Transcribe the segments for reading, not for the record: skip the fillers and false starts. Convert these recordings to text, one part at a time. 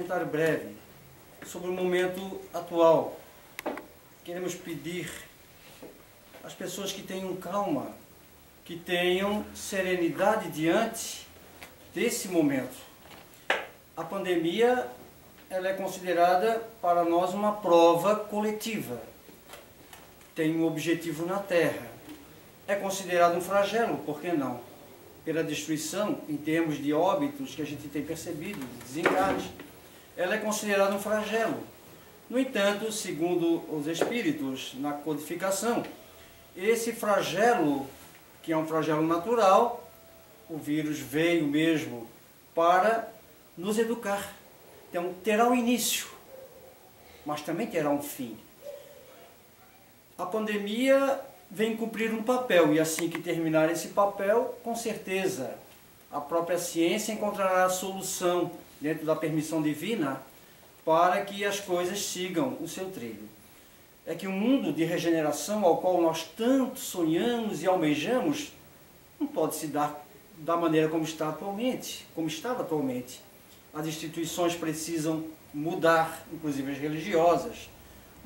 Comentário breve sobre o momento atual. Queremos pedir às pessoas que tenham calma, que tenham serenidade diante desse momento. A pandemia, ela é considerada para nós uma prova coletiva. Tem um objetivo na Terra. É considerado um flagelo, por que não? Pela destruição, em termos de óbitos que a gente tem percebido, de desencarnes, ela é considerada um flagelo. No entanto, segundo os espíritos, na codificação, esse flagelo, que é um flagelo natural, o vírus veio mesmo para nos educar. Então, terá um início, mas também terá um fim. A pandemia vem cumprir um papel, e assim que terminar esse papel, com certeza, a própria ciência encontrará a solução, dentro da permissão divina, para que as coisas sigam o seu trilho. É que o mundo de regeneração ao qual nós tanto sonhamos e almejamos, não pode se dar da maneira como está atualmente, como estava atualmente. As instituições precisam mudar, inclusive as religiosas.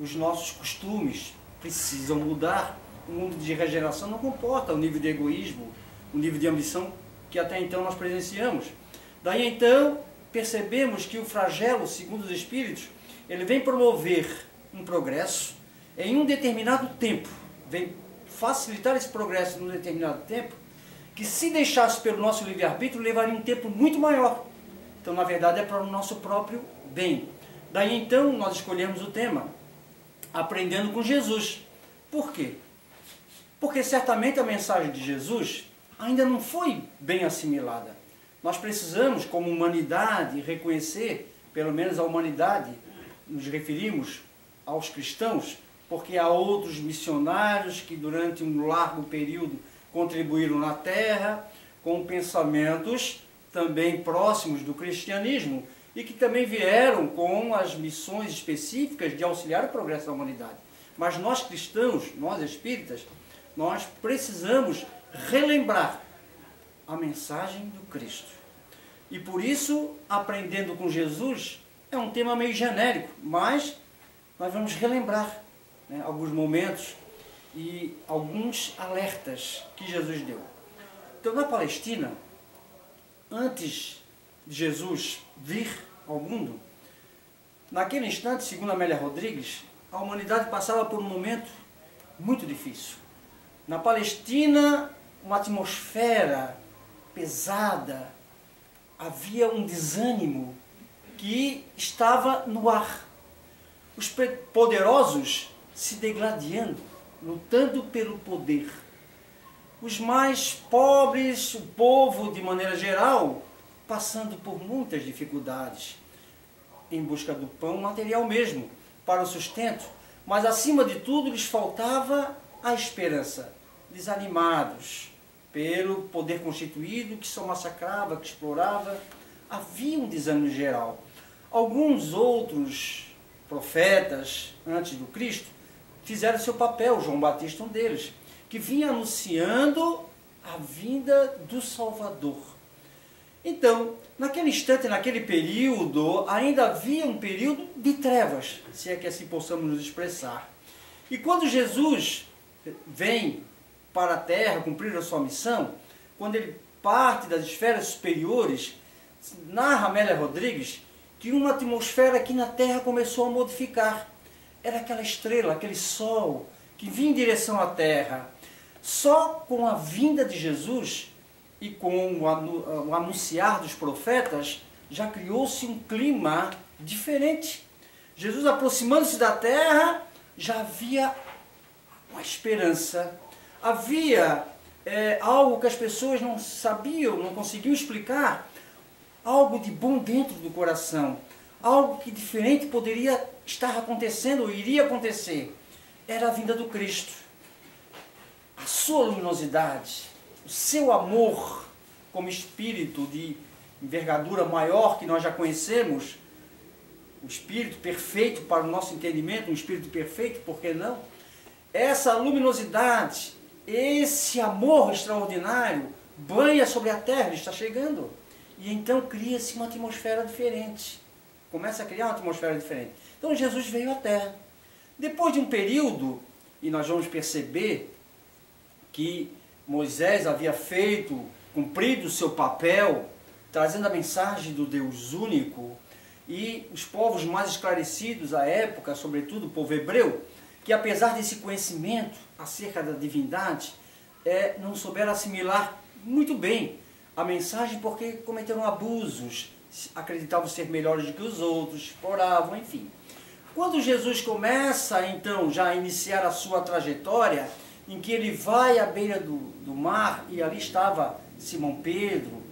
Os nossos costumes precisam mudar. O mundo de regeneração não comporta o nível de egoísmo, o nível de ambição que até então nós presenciamos. Daí então, percebemos que o flagelo, segundo os espíritos, ele vem promover um progresso em um determinado tempo, vem facilitar esse progresso num determinado tempo, que se deixasse pelo nosso livre-arbítrio, levaria um tempo muito maior. Então, na verdade, é para o nosso próprio bem. Daí então, nós escolhemos o tema, Aprendendo com Jesus. Por quê? Porque certamente a mensagem de Jesus ainda não foi bem assimilada. Nós precisamos, como humanidade, reconhecer, pelo menos a humanidade, nos referimos aos cristãos, porque há outros missionários que durante um largo período contribuíram na Terra com pensamentos também próximos do cristianismo e que também vieram com as missões específicas de auxiliar o progresso da humanidade. Mas nós cristãos, nós espíritas, nós precisamos relembrar a mensagem do Cristo. E por isso, Aprendendo com Jesus é um tema meio genérico, mas nós vamos relembrar, né, alguns momentos e alguns alertas que Jesus deu. Então, na Palestina, antes de Jesus vir ao mundo, naquele instante, segundo Amélia Rodrigues, a humanidade passava por um momento muito difícil. Na Palestina, uma atmosfera pesada, havia um desânimo que estava no ar. Os poderosos se degladiando, lutando pelo poder. Os mais pobres, o povo de maneira geral, passando por muitas dificuldades, em busca do pão material mesmo, para o sustento. Mas acima de tudo lhes faltava a esperança. Desanimados pelo poder constituído que só massacrava, que explorava, havia um desânimo geral. Alguns outros profetas antes do Cristo fizeram seu papel, João Batista um deles, que vinha anunciando a vinda do Salvador. Então, naquele instante, naquele período, ainda havia um período de trevas, se é que assim possamos nos expressar. E quando Jesus vem para a Terra cumprir a sua missão, quando ele parte das esferas superiores, narra Amélia Rodrigues que uma atmosfera aqui na Terra começou a modificar. Era aquela estrela, aquele sol que vinha em direção à Terra. Só com a vinda de Jesus e com o anunciar dos profetas, já criou-se um clima diferente. Jesus aproximando-se da Terra, já havia uma esperança. Havia algo que as pessoas não sabiam, não conseguiam explicar. Algo de bom dentro do coração. Algo que diferente poderia estar acontecendo ou iria acontecer. Era a vinda do Cristo. A sua luminosidade, o seu amor como espírito de envergadura maior que nós já conhecemos, o espírito perfeito para o nosso entendimento, um espírito perfeito, por que não? Essa luminosidade, esse amor extraordinário banha sobre a terra, ele está chegando. E então cria-se uma atmosfera diferente. Começa a criar uma atmosfera diferente. Então Jesus veio à Terra. Depois de um período, e nós vamos perceber que Moisés havia cumprido o seu papel, trazendo a mensagem do Deus único, e os povos mais esclarecidos à época, sobretudo o povo hebreu, que apesar desse conhecimento acerca da divindade, não souberam assimilar muito bem a mensagem porque cometeram abusos, acreditavam ser melhores do que os outros, exploravam, enfim. Quando Jesus começa, então, já a iniciar a sua trajetória, em que ele vai à beira do mar, e ali estava Simão Pedro,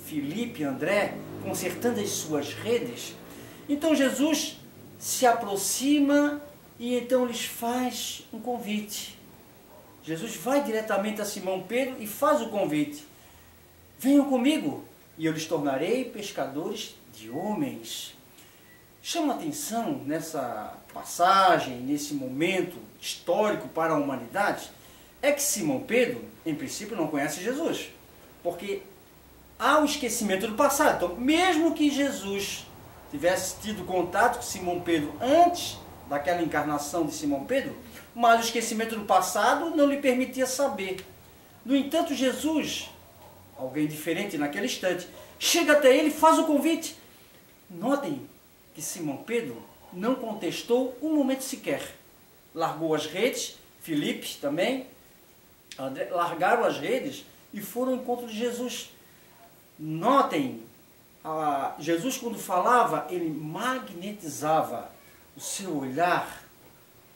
Filipe e André, consertando as suas redes, então Jesus se aproxima e então lhes faz um convite. Jesus vai diretamente a Simão Pedro e faz o convite. Venham comigo e eu lhes tornarei pescadores de homens. Chama atenção nessa passagem, nesse momento histórico para a humanidade, é que Simão Pedro, em princípio, não conhece Jesus. Porque há o esquecimento do passado. Então, mesmo que Jesus tivesse tido contato com Simão Pedro antes daquela encarnação de Simão Pedro, mas o esquecimento do passado não lhe permitia saber. No entanto, Jesus, alguém diferente naquele instante, chega até ele e faz o convite. Notem que Simão Pedro não contestou um momento sequer. Largou as redes, Filipe também, André, largaram as redes e foram ao encontro de Jesus. Notem, Jesus quando falava, ele magnetizava o seu olhar,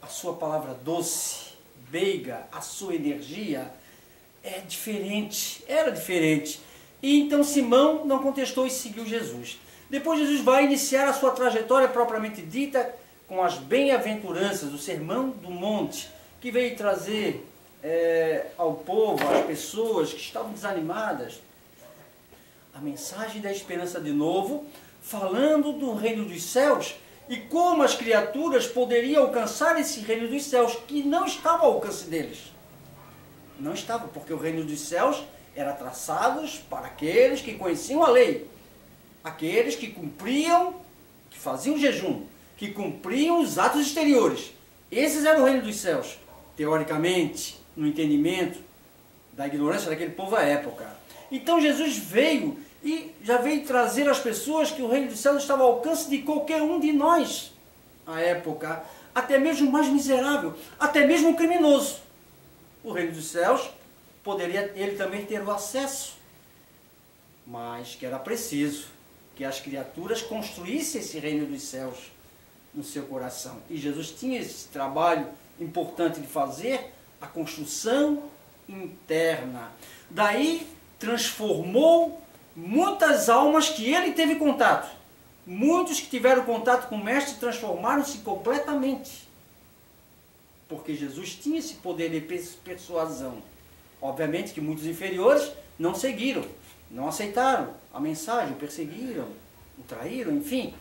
a sua palavra doce, meiga, a sua energia, era diferente. E então Simão não contestou e seguiu Jesus. Depois Jesus vai iniciar a sua trajetória propriamente dita com as bem-aventuranças, o Sermão do Monte, que veio trazer ao povo, às pessoas que estavam desanimadas, a mensagem da esperança de novo, falando do reino dos céus e como as criaturas poderiam alcançar esse reino dos céus, que não estava ao alcance deles. Não estava, porque o reino dos céus era traçado para aqueles que conheciam a lei, aqueles que cumpriam, que faziam jejum, que cumpriam os atos exteriores. Esses eram o reino dos céus, teoricamente, no entendimento da ignorância daquele povo à época. Então Jesus veio e já veio trazer às pessoas que o reino dos céus estava ao alcance de qualquer um de nós à época, até mesmo o mais miserável, até mesmo o criminoso. O reino dos céus poderia ele também ter o acesso, mas que era preciso que as criaturas construíssem esse reino dos céus no seu coração. E Jesus tinha esse trabalho importante de fazer, a construção interna. Daí transformou muitas almas que ele teve contato. Muitos que tiveram contato com o Mestre transformaram-se completamente. Porque Jesus tinha esse poder de persuasão. Obviamente que muitos inferiores não seguiram, não aceitaram a mensagem, o perseguiram, o traíram, enfim.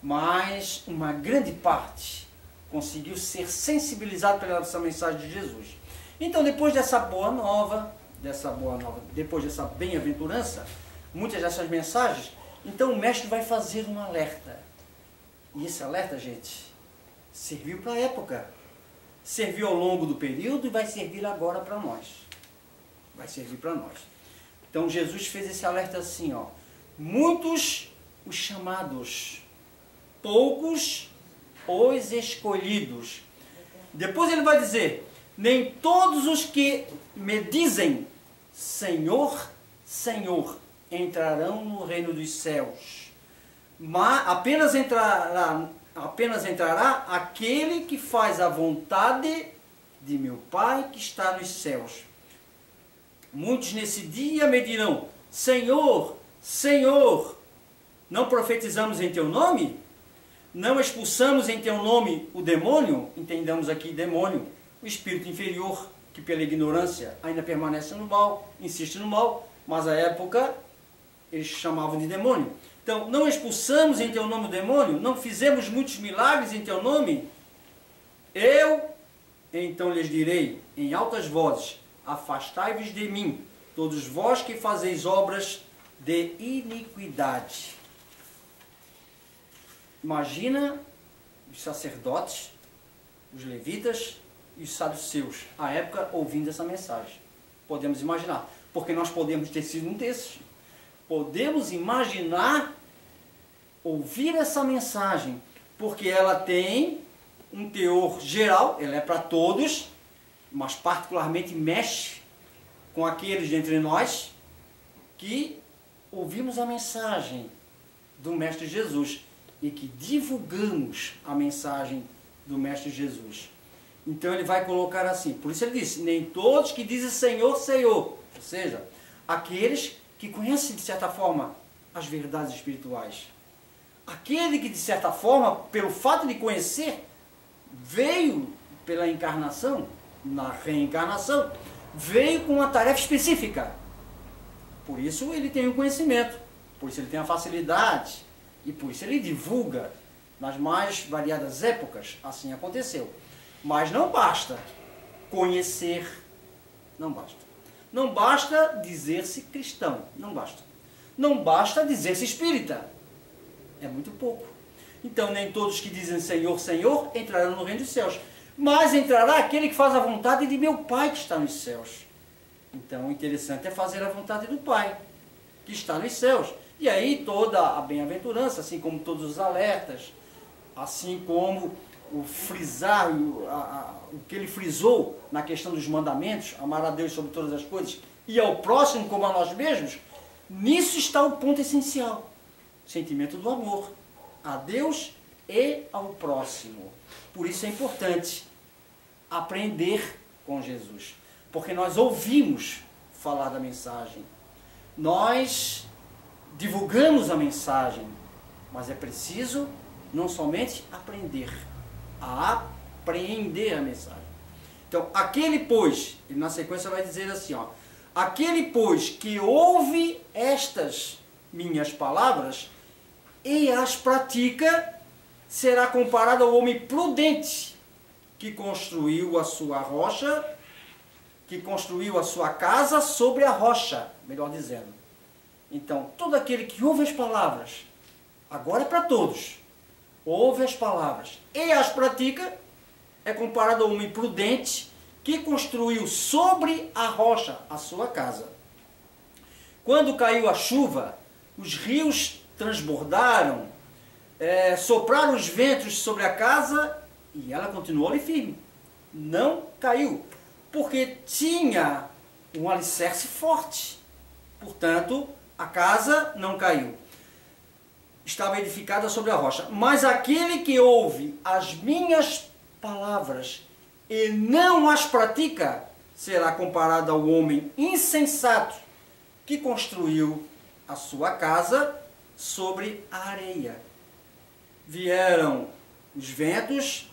Mas uma grande parte conseguiu ser sensibilizado pela essa mensagem de Jesus. Então, depois dessa boa nova, depois dessa bem-aventurança, muitas dessas mensagens, então o Mestre vai fazer um alerta. E esse alerta, gente, serviu para a época. Serviu ao longo do período e vai servir agora para nós. Vai servir para nós. Então Jesus fez esse alerta assim, ó. Muitos os chamados, poucos os escolhidos. Depois ele vai dizer, nem todos os que me dizem Senhor, Senhor, entrarão no reino dos céus. Mas apenas entrará aquele que faz a vontade de meu Pai que está nos céus. Muitos nesse dia me dirão, Senhor, Senhor, não profetizamos em teu nome? Não expulsamos em teu nome o demônio? Entendamos aqui demônio, o espírito inferior, que pela ignorância ainda permanece no mal, insiste no mal, mas à época eles chamavam de demônio. Então, não expulsamos em teu nome o demônio? Não fizemos muitos milagres em teu nome? Eu, então lhes direi em altas vozes, afastai-vos de mim, todos vós que fazeis obras de iniquidade. Imagina os sacerdotes, os levitas e os saduceus, à época, ouvindo essa mensagem. Podemos imaginar, porque nós podemos ter sido um desses. Podemos imaginar ouvir essa mensagem, porque ela tem um teor geral, ela é para todos, mas particularmente mexe com aqueles dentre nós que ouvimos a mensagem do Mestre Jesus e que divulgamos a mensagem do Mestre Jesus. Então ele vai colocar assim, por isso ele disse, nem todos que dizem Senhor, Senhor, ou seja, aqueles que conhecem de certa forma as verdades espirituais. Aquele que de certa forma, pelo fato de conhecer, veio pela encarnação, na reencarnação, veio com uma tarefa específica. Por isso ele tem o conhecimento, por isso ele tem a facilidade e por isso ele divulga nas mais variadas épocas. Assim aconteceu. Mas não basta conhecer, não basta. Não basta dizer-se cristão, não basta. Não basta dizer-se espírita, é muito pouco. Então nem todos que dizem Senhor, Senhor entrarão no reino dos céus, mas entrará aquele que faz a vontade de meu Pai que está nos céus. Então o interessante é fazer a vontade do Pai que está nos céus. E aí toda a bem-aventurança, assim como todos os alertas, assim como o frisar, o que ele frisou na questão dos mandamentos, amar a Deus sobre todas as coisas, e ao próximo como a nós mesmos, nisso está o ponto essencial. Sentimento do amor a Deus e ao próximo. Por isso é importante aprender com Jesus, porque nós ouvimos falar da mensagem, nós divulgamos a mensagem, mas é preciso não somente aprender, a apreender a mensagem. Então, aquele pois, ele na sequência vai dizer assim, ó, aquele pois que ouve estas minhas palavras e as pratica, será comparado ao homem prudente que construiu a sua rocha, que construiu a sua casa sobre a rocha, melhor dizendo. Então, todo aquele que ouve as palavras, agora é para todos, ouve as palavras e as pratica, é comparado ao homem prudente que construiu sobre a rocha a sua casa. Quando caiu a chuva, os rios transbordaram, sopraram os ventos sobre a casa e ela continuou ali firme. Não caiu, porque tinha um alicerce forte. Portanto, a casa não caiu. Estava edificada sobre a rocha. Mas aquele que ouve as minhas palavras e não as pratica, será comparado ao homem insensato que construiu a sua casa sobre a areia. Vieram os ventos,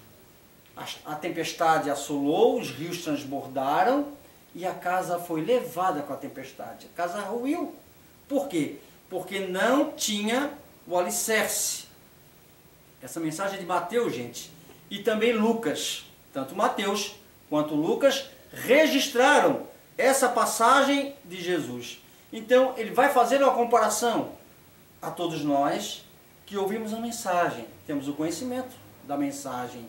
a tempestade assolou, os rios transbordaram e a casa foi levada com a tempestade. A casa ruiu. Por quê? Porque não tinha o alicerce. Essa mensagem é de Mateus, gente, e também Lucas. Tanto Mateus quanto Lucas registraram essa passagem de Jesus. Então, ele vai fazer uma comparação a todos nós que ouvimos a mensagem, temos o conhecimento da mensagem.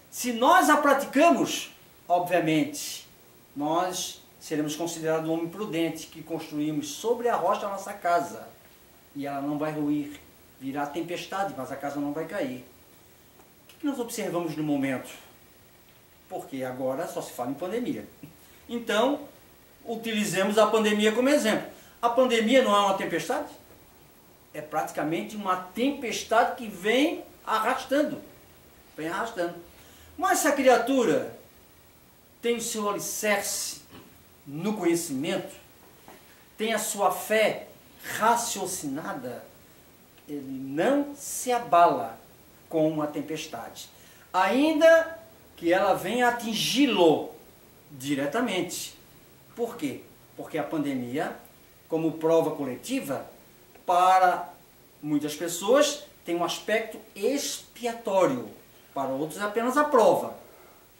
Se nós a praticamos, obviamente, nós seremos considerados um homem prudente que construímos sobre a rocha a nossa casa. E ela não vai ruir, virá tempestade, mas a casa não vai cair. O que nós observamos no momento? Porque agora só se fala em pandemia. Então, utilizemos a pandemia como exemplo. A pandemia não é uma tempestade? É praticamente uma tempestade que vem arrastando. Vem arrastando. Mas se a criatura tem o seu alicerce no conhecimento, tem a sua fé raciocinada, ele não se abala com uma tempestade. Ainda que ela venha atingi-lo diretamente. Por quê? Porque a pandemia, como prova coletiva, para muitas pessoas tem um aspecto expiatório, para outros é apenas a prova,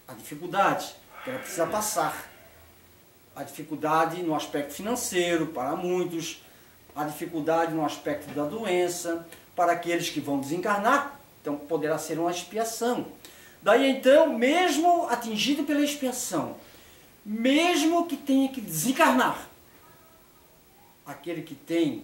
a dificuldade que ela precisa passar. A dificuldade no aspecto financeiro, para muitos, a dificuldade no aspecto da doença, para aqueles que vão desencarnar, Então poderá ser uma expiação. Daí então, mesmo atingido pela expiação, mesmo que tenha que desencarnar, aquele que tem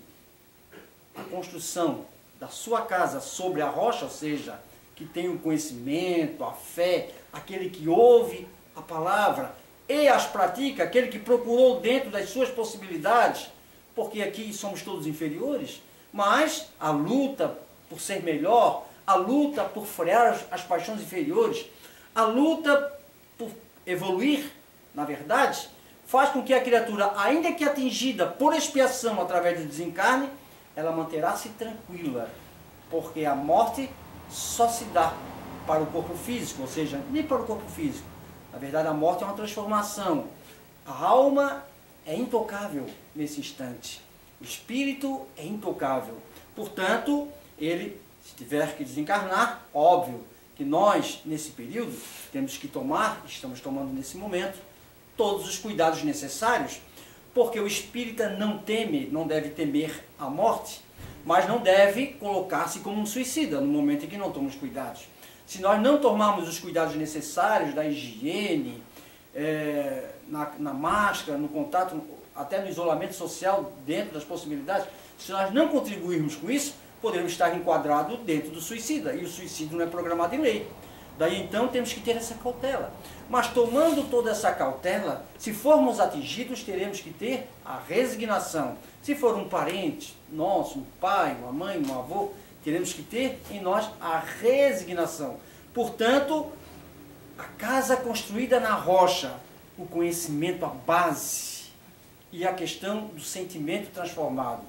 a construção da sua casa sobre a rocha, ou seja, que tem o conhecimento, a fé, aquele que ouve a palavra e as pratica, aquele que procurou dentro das suas possibilidades, porque aqui somos todos inferiores, mas a luta por ser melhor, a luta por frear as paixões inferiores, a luta por evoluir, na verdade, faz com que a criatura, ainda que atingida por expiação através do desencarne, ela manterá-se tranquila, porque a morte só se dá para o corpo físico, ou seja, nem para o corpo físico. Na verdade, a morte é uma transformação. A alma é intocável nesse instante. O espírito é intocável. Portanto, ele, se tiver que desencarnar, óbvio que nós, nesse período, temos que tomar, estamos tomando nesse momento, todos os cuidados necessários, porque o espírita não teme, não deve temer a morte, mas não deve colocar-se como um suicida no momento em que não toma os cuidados. Se nós não tomarmos os cuidados necessários da higiene, na máscara, no contato, até no isolamento social, dentro das possibilidades, se nós não contribuirmos com isso, podemos estar enquadrados dentro do suicida, e o suicídio não é programado em lei. Daí então temos que ter essa cautela. Mas tomando toda essa cautela, se formos atingidos, teremos que ter a resignação. Se for um parente nosso, um pai, uma mãe, um avô, teremos que ter em nós a resignação. Portanto, a casa construída na rocha, o conhecimento, a base e a questão do sentimento transformado.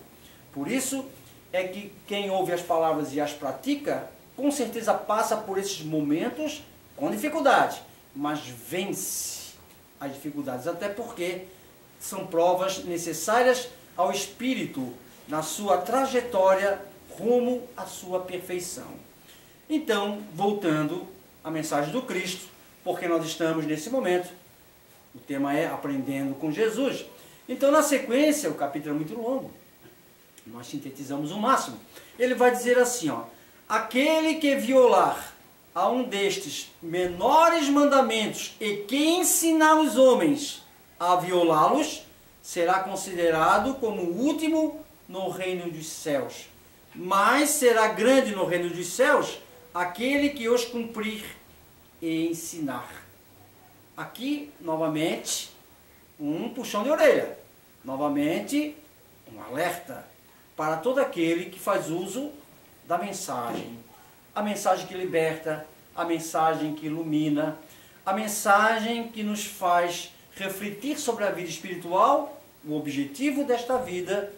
Por isso é que quem ouve as palavras e as pratica, com certeza passa por esses momentos com dificuldade, mas vence as dificuldades, até porque são provas necessárias ao espírito na sua trajetória rumo à sua perfeição. Então, voltando à mensagem do Cristo, porque nós estamos nesse momento, o tema é Aprendendo com Jesus. Então, na sequência, o capítulo é muito longo, nós sintetizamos o máximo. Ele vai dizer assim, ó: aquele que violar a um destes menores mandamentos e que ensinar os homens a violá-los, será considerado como o último no reino dos céus. Mas será grande no reino dos céus aquele que os cumprir e ensinar. Aqui, novamente, um puxão de orelha. Novamente, um alerta para todo aquele que faz uso da mensagem. A mensagem que liberta, a mensagem que ilumina, a mensagem que nos faz refletir sobre a vida espiritual, o objetivo desta vida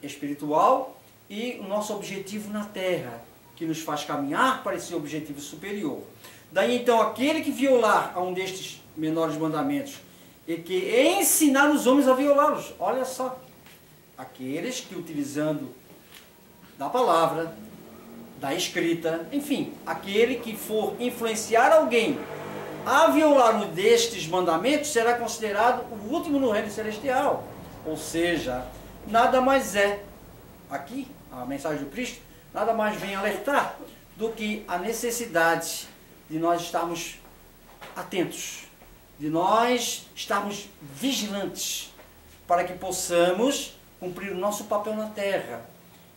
espiritual e o nosso objetivo na Terra, que nos faz caminhar para esse objetivo superior. Daí então, aquele que violar a um destes menores mandamentos e que ensinar os homens a violá-los, olha só, aqueles que utilizando da palavra, da escrita, enfim, aquele que for influenciar alguém a violar um destes mandamentos será considerado o último no reino celestial. Ou seja, nada mais é, aqui, a mensagem do Cristo, nada mais vem alertar do que a necessidade de nós estarmos atentos, de nós estarmos vigilantes, para que possamos cumprir o nosso papel na Terra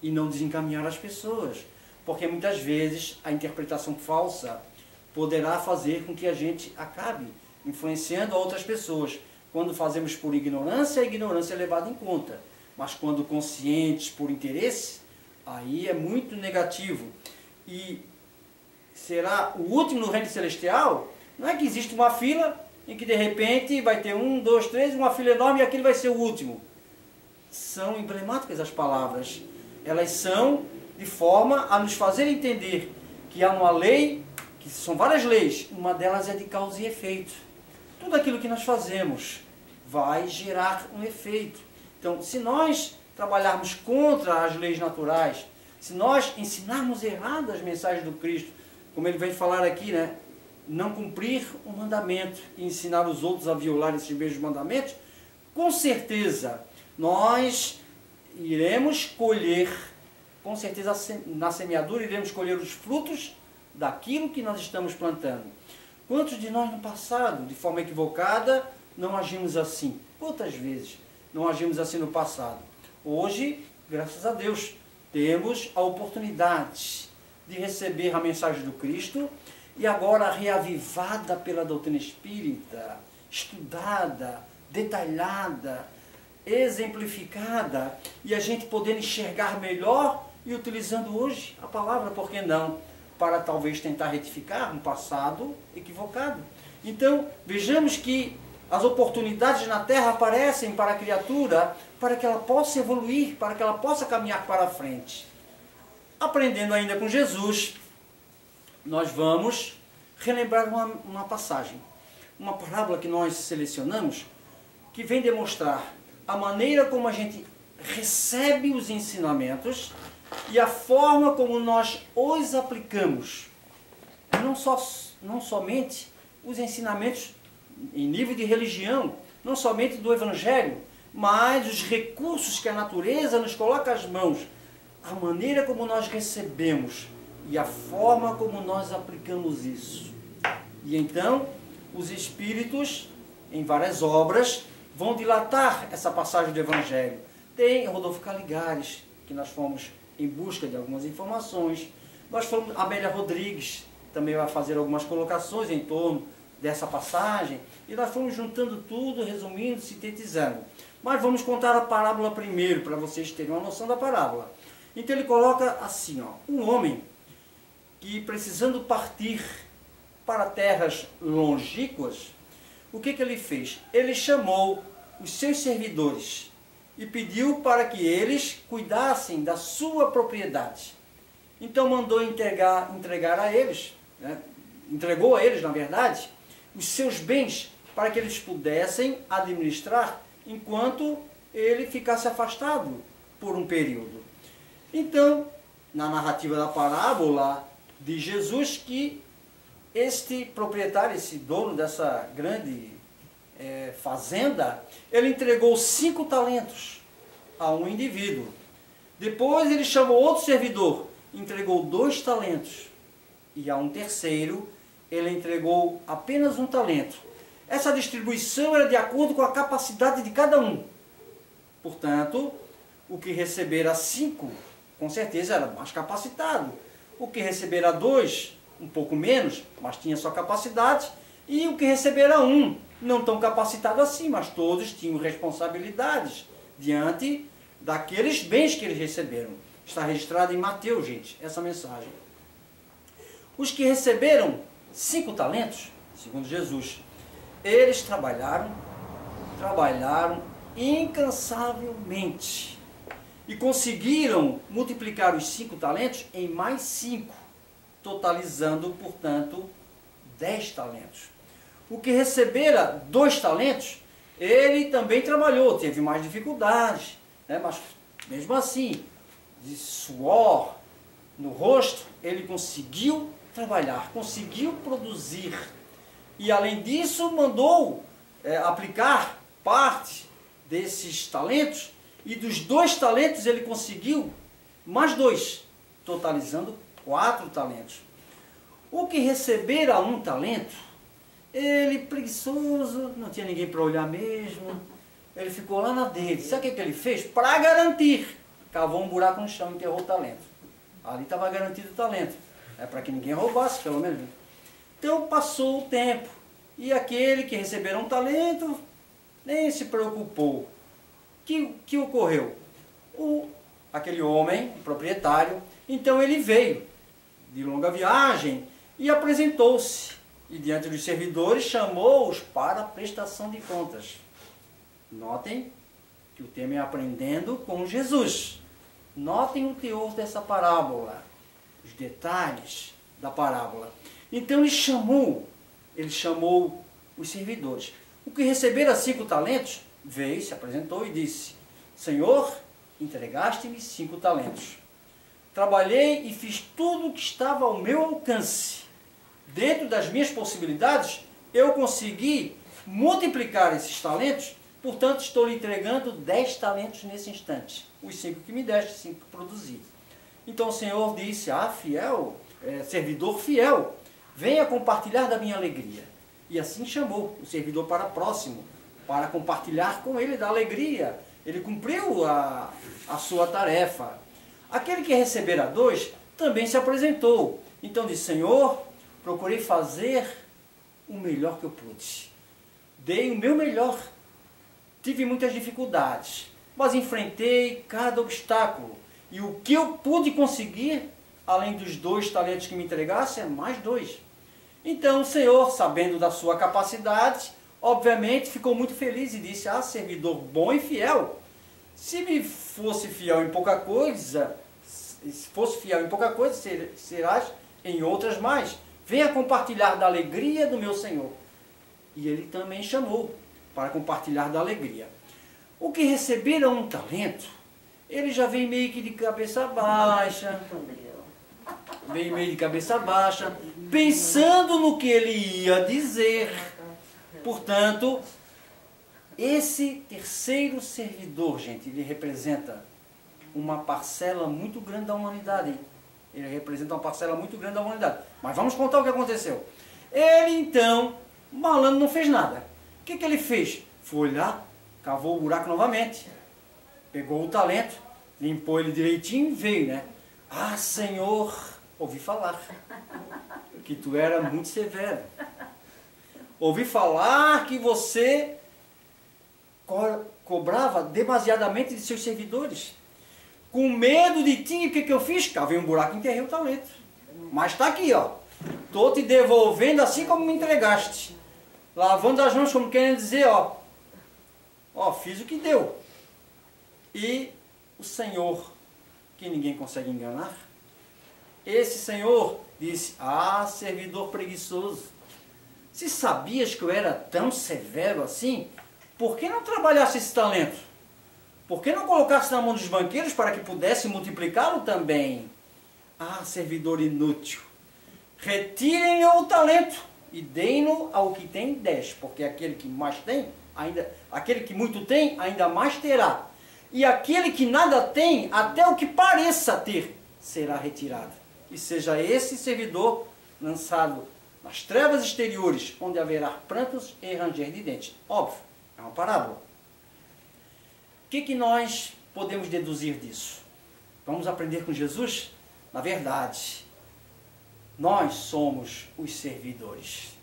e não desencaminhar as pessoas. Porque muitas vezes a interpretação falsa poderá fazer com que a gente acabe influenciando outras pessoas. Quando fazemos por ignorância, a ignorância é levada em conta. Mas quando conscientes por interesse, aí é muito negativo. E será o último no reino celestial? Não é que existe uma fila em que de repente vai ter 1, 2, 3, uma fila enorme e aquele vai ser o último. São emblemáticas as palavras. Elas são de forma a nos fazer entender que há uma lei, que são várias leis, uma delas é de causa e efeito. Tudo aquilo que nós fazemos vai gerar um efeito. Então, se nós trabalharmos contra as leis naturais, se nós ensinarmos errado as mensagens do Cristo, como ele vem falar aqui, né? Não cumprir o mandamento e ensinar os outros a violar esses mesmos mandamentos, com certeza nós iremos colher com certeza na semeadura iremos colher os frutos daquilo que nós estamos plantando. Quantos de nós no passado, de forma equivocada, não agimos assim? Quantas vezes não agimos assim no passado? Hoje, graças a Deus, temos a oportunidade de receber a mensagem do Cristo e agora reavivada pela doutrina espírita, estudada, detalhada, exemplificada, e a gente poder enxergar melhor e utilizando hoje a palavra, por que não? Para talvez tentar retificar um passado equivocado. Então, vejamos que as oportunidades na Terra aparecem para a criatura, para que ela possa evoluir, para que ela possa caminhar para a frente. Aprendendo ainda com Jesus, nós vamos relembrar uma passagem, uma parábola que nós selecionamos, que vem demonstrar a maneira como a gente recebe os ensinamentos e a forma como nós os aplicamos. Não somente os ensinamentos em nível de religião, não somente do Evangelho, mas os recursos que a natureza nos coloca às mãos, a maneira como nós recebemos e a forma como nós aplicamos isso. E então, os Espíritos, em várias obras, vão dilatar essa passagem do Evangelho. Tem Rodolfo Caligares, que nós fomos em busca de algumas informações. Nós fomos, Amélia Rodrigues também vai fazer algumas colocações em torno dessa passagem. E nós fomos juntando tudo, resumindo, sintetizando. Mas vamos contar a parábola primeiro, para vocês terem uma noção da parábola. Então ele coloca assim, ó, um homem que precisando partir para terras longínquas, o que ele fez? Ele chamou os seus servidores e pediu para que eles cuidassem da sua propriedade. Então mandou entregar a eles, né? Entregou a eles, na verdade, os seus bens para que eles pudessem administrar enquanto ele ficasse afastado por um período. Então, na narrativa da parábola de Jesus, que este proprietário, esse dono dessa grande fazenda, ele entregou 5 talentos a um indivíduo. Depois ele chamou outro servidor, entregou 2 talentos. E a um terceiro, ele entregou apenas 1 talento. Essa distribuição era de acordo com a capacidade de cada um. Portanto, o que recebera 5, com certeza era mais capacitado. O que recebera 2, um pouco menos, mas tinha sua capacidade. E o que recebera 1, não tão capacitado assim, mas todos tinham responsabilidades diante daqueles bens que eles receberam. Está registrado em Mateus, gente, essa mensagem. Os que receberam 5 talentos, segundo Jesus, eles trabalharam incansavelmente e conseguiram multiplicar os 5 talentos em mais 5, totalizando, portanto, 10 talentos. O que recebera 2 talentos, ele também trabalhou, teve mais dificuldades, né? Mas mesmo assim, de suor no rosto, ele conseguiu trabalhar, conseguiu produzir. E além disso, mandou aplicar parte desses talentos, e dos 2 talentos ele conseguiu mais 2, totalizando 4 talentos. O que recebera 1 talento, ele preguiçoso, não tinha ninguém para olhar mesmo, ele ficou lá na dele. Sabe o que ele fez? Para garantir, cavou um buraco no chão e enterrou o talento. Ali estava garantido o talento, para que ninguém roubasse, pelo menos. Então passou o tempo, e aquele que recebera 1 talento nem se preocupou. Que ocorreu? Aquele homem, o proprietário, então ele veio de longa viagem e apresentou-se. E diante dos servidores chamou-os para a prestação de contas. Notem que o tema é aprendendo com Jesus. Notem o teor dessa parábola, os detalhes da parábola. Então ele chamou os servidores. O que recebera 5 talentos, veio, se apresentou e disse: Senhor, entregaste-me 5 talentos. Trabalhei e fiz tudo o que estava ao meu alcance. Dentro das minhas possibilidades, eu consegui multiplicar esses talentos, portanto estou lhe entregando 10 talentos nesse instante. Os 5 que me deste, 5 que produzi. Então o Senhor disse, servidor fiel, venha compartilhar da minha alegria. E assim chamou o servidor para próximo, para compartilhar com ele da alegria. Ele cumpriu a sua tarefa. Aquele que recebera 2 também se apresentou. Então disse, Senhor, procurei fazer o melhor que eu pude. Dei o meu melhor. Tive muitas dificuldades, mas enfrentei cada obstáculo. E o que eu pude conseguir, além dos 2 talentos que me entregasse, é mais 2. Então o Senhor, sabendo da sua capacidade, obviamente ficou muito feliz e disse, servidor bom e fiel, se me fosse fiel em pouca coisa, serás em outras mais. Venha compartilhar da alegria do meu Senhor. E ele também chamou para compartilhar da alegria. O que receberam um talento, ele já vem meio que de cabeça baixa, pensando no que ele ia dizer. Portanto, esse terceiro servidor, gente, ele representa uma parcela muito grande da humanidade. Ele representa uma parcela muito grande da humanidade. Mas vamos contar o que aconteceu. Ele então, o malandro não fez nada. O que ele fez? Foi lá, cavou o buraco novamente, pegou o talento, limpou ele direitinho e veio, né? Senhor, ouvi falar que tu era muito severo. Ouvi falar que você cobrava demasiadamente de seus servidores. Com medo de ti, o que eu fiz? Cavei um buraco e enterrei o talento. Mas está aqui, ó. Estou te devolvendo assim como me entregaste. Lavando as mãos, como querendo dizer, fiz o que deu. E o Senhor, que ninguém consegue enganar, esse Senhor disse, servidor preguiçoso, se sabias que eu era tão severo assim, por que não trabalhasse esse talento? Por que não colocasse na mão dos banqueiros para que pudesse multiplicá-lo também? Servidor inútil, retirem-lhe o talento e deem-no ao que tem 10, porque aquele que muito tem, ainda mais terá. E aquele que nada tem, até o que pareça ter, será retirado. E seja esse servidor lançado nas trevas exteriores, onde haverá prantos e ranger de dentes. Óbvio, é uma parábola. O que nós podemos deduzir disso? Vamos aprender com Jesus? Na verdade, nós somos os servidores.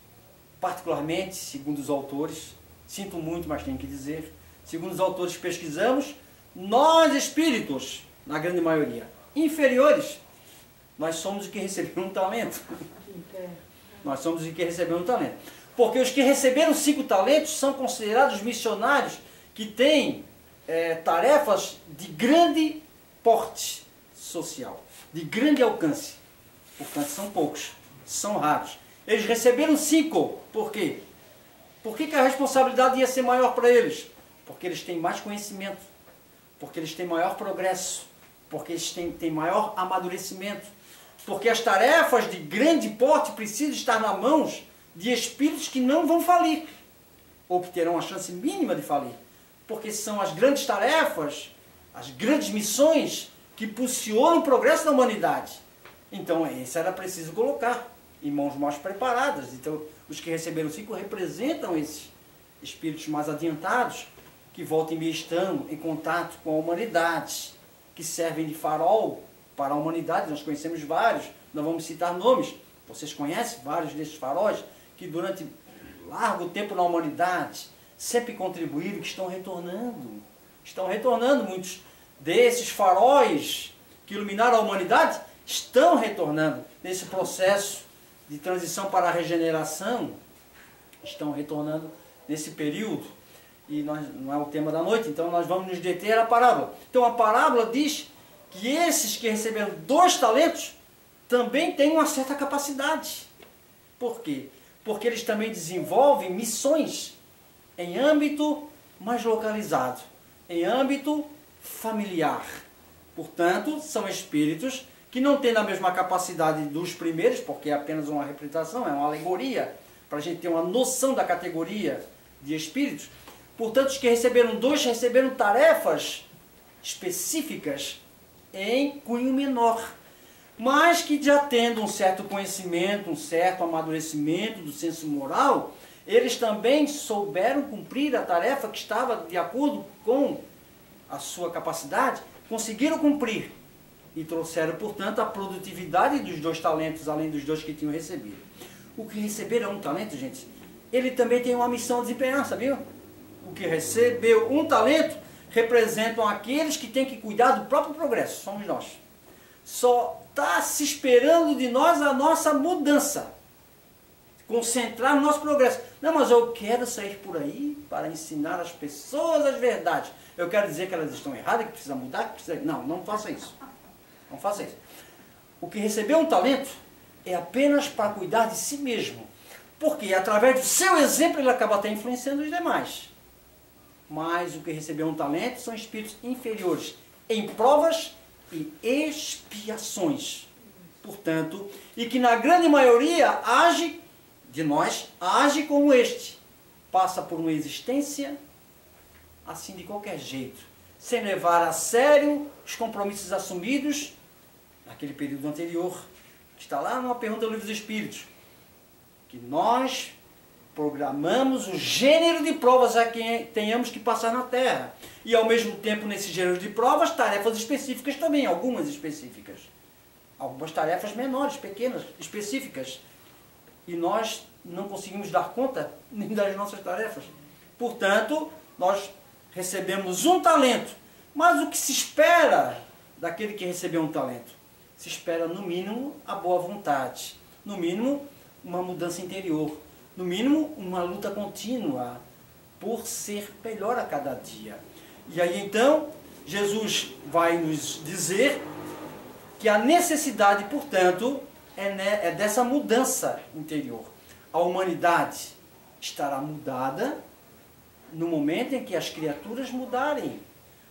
Particularmente, segundo os autores, sinto muito, mas tenho que dizer, segundo os autores que pesquisamos, nós espíritos, na grande maioria, inferiores, nós somos os que receberam um talento. Nós somos os que receberam um talento. Porque os que receberam 5 talentos são considerados missionários que têm tarefas de grande porte social, de grande alcance. Portanto, são poucos, são raros. Eles receberam 5. Por quê? Por que a responsabilidade ia ser maior para eles? Porque eles têm mais conhecimento, porque eles têm maior progresso, porque eles têm maior amadurecimento, porque as tarefas de grande porte precisam estar nas mãos de espíritos que não vão falir, ou que terão a chance mínima de falir, porque são as grandes tarefas, as grandes missões que impulsionam o progresso da humanidade. Então, isso era preciso colocar em mãos mais preparadas. Então, os que receberam 5 representam esses espíritos mais adiantados, que volta e meia estão em contato com a humanidade, que servem de farol para a humanidade. Nós conhecemos vários, não vamos citar nomes, vocês conhecem vários desses faróis, que durante largo tempo na humanidade sempre contribuíram, que estão retornando. Estão retornando. Muitos desses faróis que iluminaram a humanidade estão retornando nesse processo de transição para a regeneração, estão retornando nesse período. E não é o tema da noite, então nós vamos nos deter à parábola. Então a parábola diz que esses que receberam 2 talentos também têm uma certa capacidade. Por quê? Porque eles também desenvolvem missões em âmbito mais localizado, em âmbito familiar. Portanto, são espíritos que não têm a mesma capacidade dos primeiros, porque é apenas uma representação, é uma alegoria, para a gente ter uma noção da categoria de espíritos. Portanto, os que receberam 2 receberam tarefas específicas em cunho menor, mas que já tendo um certo conhecimento, um certo amadurecimento do senso moral, eles também souberam cumprir a tarefa que estava de acordo com a sua capacidade, conseguiram cumprir e trouxeram, portanto, a produtividade dos 2 talentos, além dos 2 que tinham recebido. O que receberam um talento, gente, ele também tem uma missão a desempenhar, sabia? O que recebeu um talento representam aqueles que têm que cuidar do próprio progresso, somos nós. Só está se esperando de nós a nossa mudança, concentrar no nosso progresso. Não, mas eu quero sair por aí para ensinar as pessoas as verdades. Eu quero dizer que elas estão erradas, que precisa mudar, que precisa... Não, não faça isso. Não faça isso. O que recebeu um talento é apenas para cuidar de si mesmo. Porque através do seu exemplo ele acaba até influenciando os demais. Mas o que recebeu um talento são espíritos inferiores em provas e expiações. Portanto, e que na grande maioria age como este. Passa por uma existência assim de qualquer jeito, sem levar a sério os compromissos assumidos naquele período anterior, que está lá numa pergunta do Livro dos Espíritos, que nós programamos o gênero de provas a que tenhamos que passar na Terra. E ao mesmo tempo, nesse gênero de provas, tarefas específicas também, algumas específicas. Algumas tarefas menores, pequenas, específicas. E nós não conseguimos dar conta nem das nossas tarefas. Portanto, nós recebemos um talento. Mas o que se espera daquele que recebeu um talento? Se espera, no mínimo, a boa vontade. No mínimo, uma mudança interior. No mínimo, uma luta contínua por ser melhor a cada dia. E aí, então, Jesus vai nos dizer que a necessidade, portanto, é dessa mudança interior. A humanidade estará mudada no momento em que as criaturas mudarem.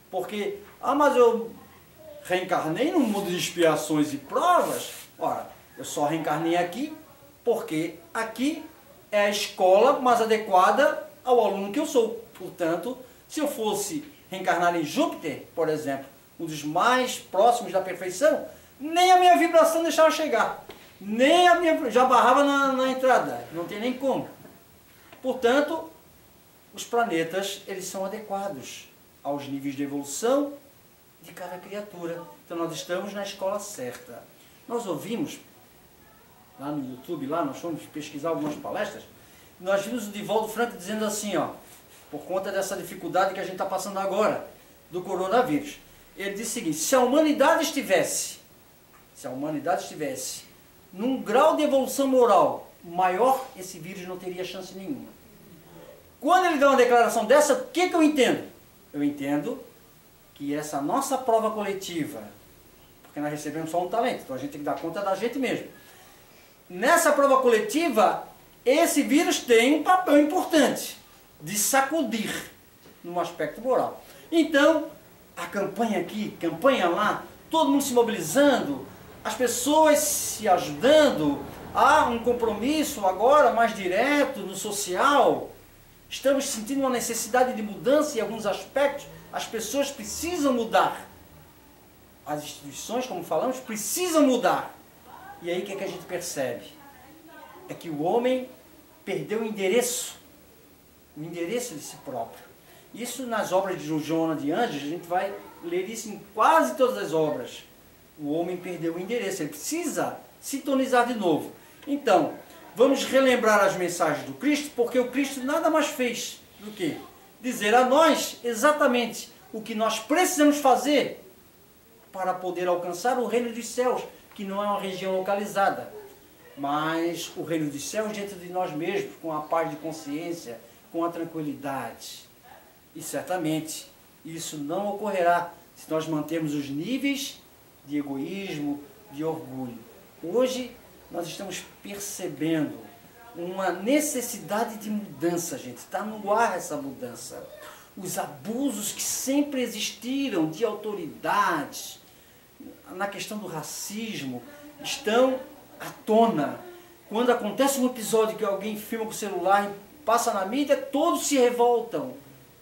Porque, mas eu reencarnei num mundo de expiações e provas. Ora, eu só reencarnei aqui porque aqui é a escola mais adequada ao aluno que eu sou. Portanto, se eu fosse reencarnar em Júpiter, por exemplo, um dos mais próximos da perfeição, nem a minha vibração deixava chegar. Nem a minha... já barrava na entrada. Não tem nem como. Portanto, os planetas, eles são adequados aos níveis de evolução de cada criatura. Então nós estamos na escola certa. Nós ouvimos, lá no YouTube, nós fomos pesquisar algumas palestras, nós vimos o Divaldo Franco dizendo assim, ó, por conta dessa dificuldade que a gente está passando agora, do coronavírus. Ele disse o seguinte: se a humanidade estivesse num grau de evolução moral maior, esse vírus não teria chance nenhuma. Quando ele dá uma declaração dessa, o que eu entendo? Eu entendo que essa nossa prova coletiva, porque nós recebemos só um talento, então a gente tem que dar conta da gente mesmo. Nessa prova coletiva, esse vírus tem um papel importante de sacudir no aspecto moral. Então, a campanha aqui, campanha lá, todo mundo se mobilizando, as pessoas se ajudando, há um compromisso agora mais direto no social. Estamos sentindo uma necessidade de mudança em alguns aspectos. As pessoas precisam mudar. As instituições, como falamos, precisam mudar. E aí o que a gente percebe? É que o homem perdeu o endereço de si próprio. Isso nas obras de Joana de Anjos, a gente vai ler isso em quase todas as obras. O homem perdeu o endereço, ele precisa sintonizar de novo. Então, vamos relembrar as mensagens do Cristo, porque o Cristo nada mais fez do que dizer a nós exatamente o que nós precisamos fazer para poder alcançar o reino dos céus, que não é uma região localizada, mas o reino dos céus dentro de nós mesmos, com a paz de consciência, com a tranquilidade. E certamente isso não ocorrerá se nós mantermos os níveis de egoísmo, de orgulho. Hoje nós estamos percebendo uma necessidade de mudança, gente. Está no ar essa mudança. Os abusos que sempre existiram de autoridades, na questão do racismo, estão à tona. Quando acontece um episódio que alguém filma com o celular e passa na mídia, todos se revoltam.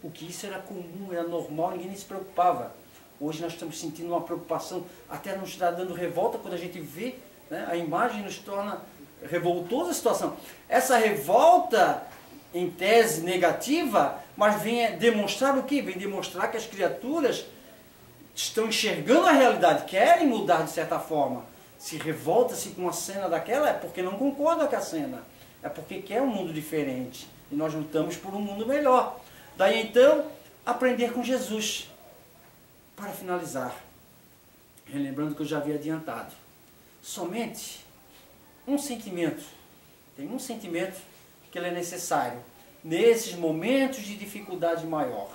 O que isso era comum, era normal, ninguém se preocupava. Hoje nós estamos sentindo uma preocupação, até nos está dando revolta quando a gente vê, né, a imagem nos torna revoltosa a situação. Essa revolta, em tese negativa, mas vem demonstrar o quê? Vem demonstrar que as criaturas estão enxergando a realidade, querem mudar de certa forma. Se revolta-se com uma cena daquela, é porque não concorda com a cena. É porque quer um mundo diferente. E nós lutamos por um mundo melhor. Daí então, aprender com Jesus. Para finalizar, relembrando que eu já havia adiantado, somente um sentimento, tem um sentimento que ele é necessário nesses momentos de dificuldade maior.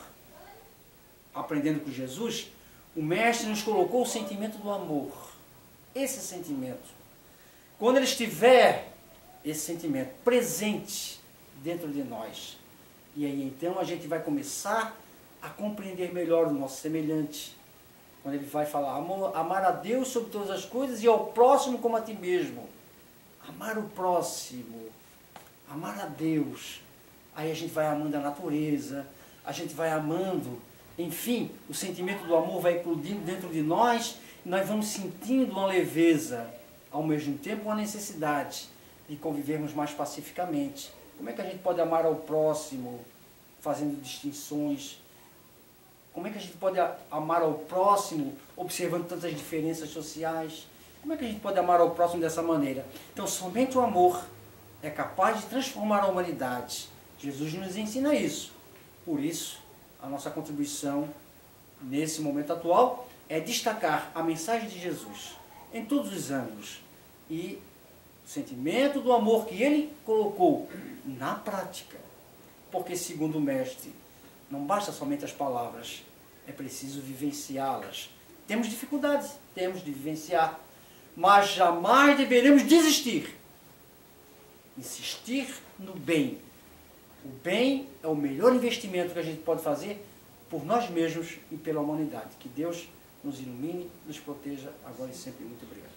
Aprendendo com Jesus, o Mestre nos colocou o sentimento do amor. Esse sentimento, quando ele estiver, esse sentimento presente dentro de nós, e aí então a gente vai começar a compreender melhor o nosso semelhante. Quando ele vai falar, amar a Deus sobre todas as coisas e ao próximo como a ti mesmo. Amar o próximo, amar a Deus. Aí a gente vai amando a natureza, a gente vai amando, enfim, o sentimento do amor vai eclodindo dentro de nós e nós vamos sentindo uma leveza, ao mesmo tempo uma necessidade de convivermos mais pacificamente. Como é que a gente pode amar ao próximo, fazendo distinções? Como é que a gente pode amar ao próximo, observando tantas diferenças sociais? Como é que a gente pode amar ao próximo dessa maneira? Então, somente o amor é capaz de transformar a humanidade. Jesus nos ensina isso. Por isso, a nossa contribuição nesse momento atual é destacar a mensagem de Jesus em todos os ângulos e o sentimento do amor que ele colocou na prática. Porque, segundo o Mestre, não basta somente as palavras, é preciso vivenciá-las. Temos dificuldades, temos de vivenciar, mas jamais deveremos desistir. Insistir no bem. O bem é o melhor investimento que a gente pode fazer por nós mesmos e pela humanidade. Que Deus nos ilumine, nos proteja agora e sempre. Muito obrigado.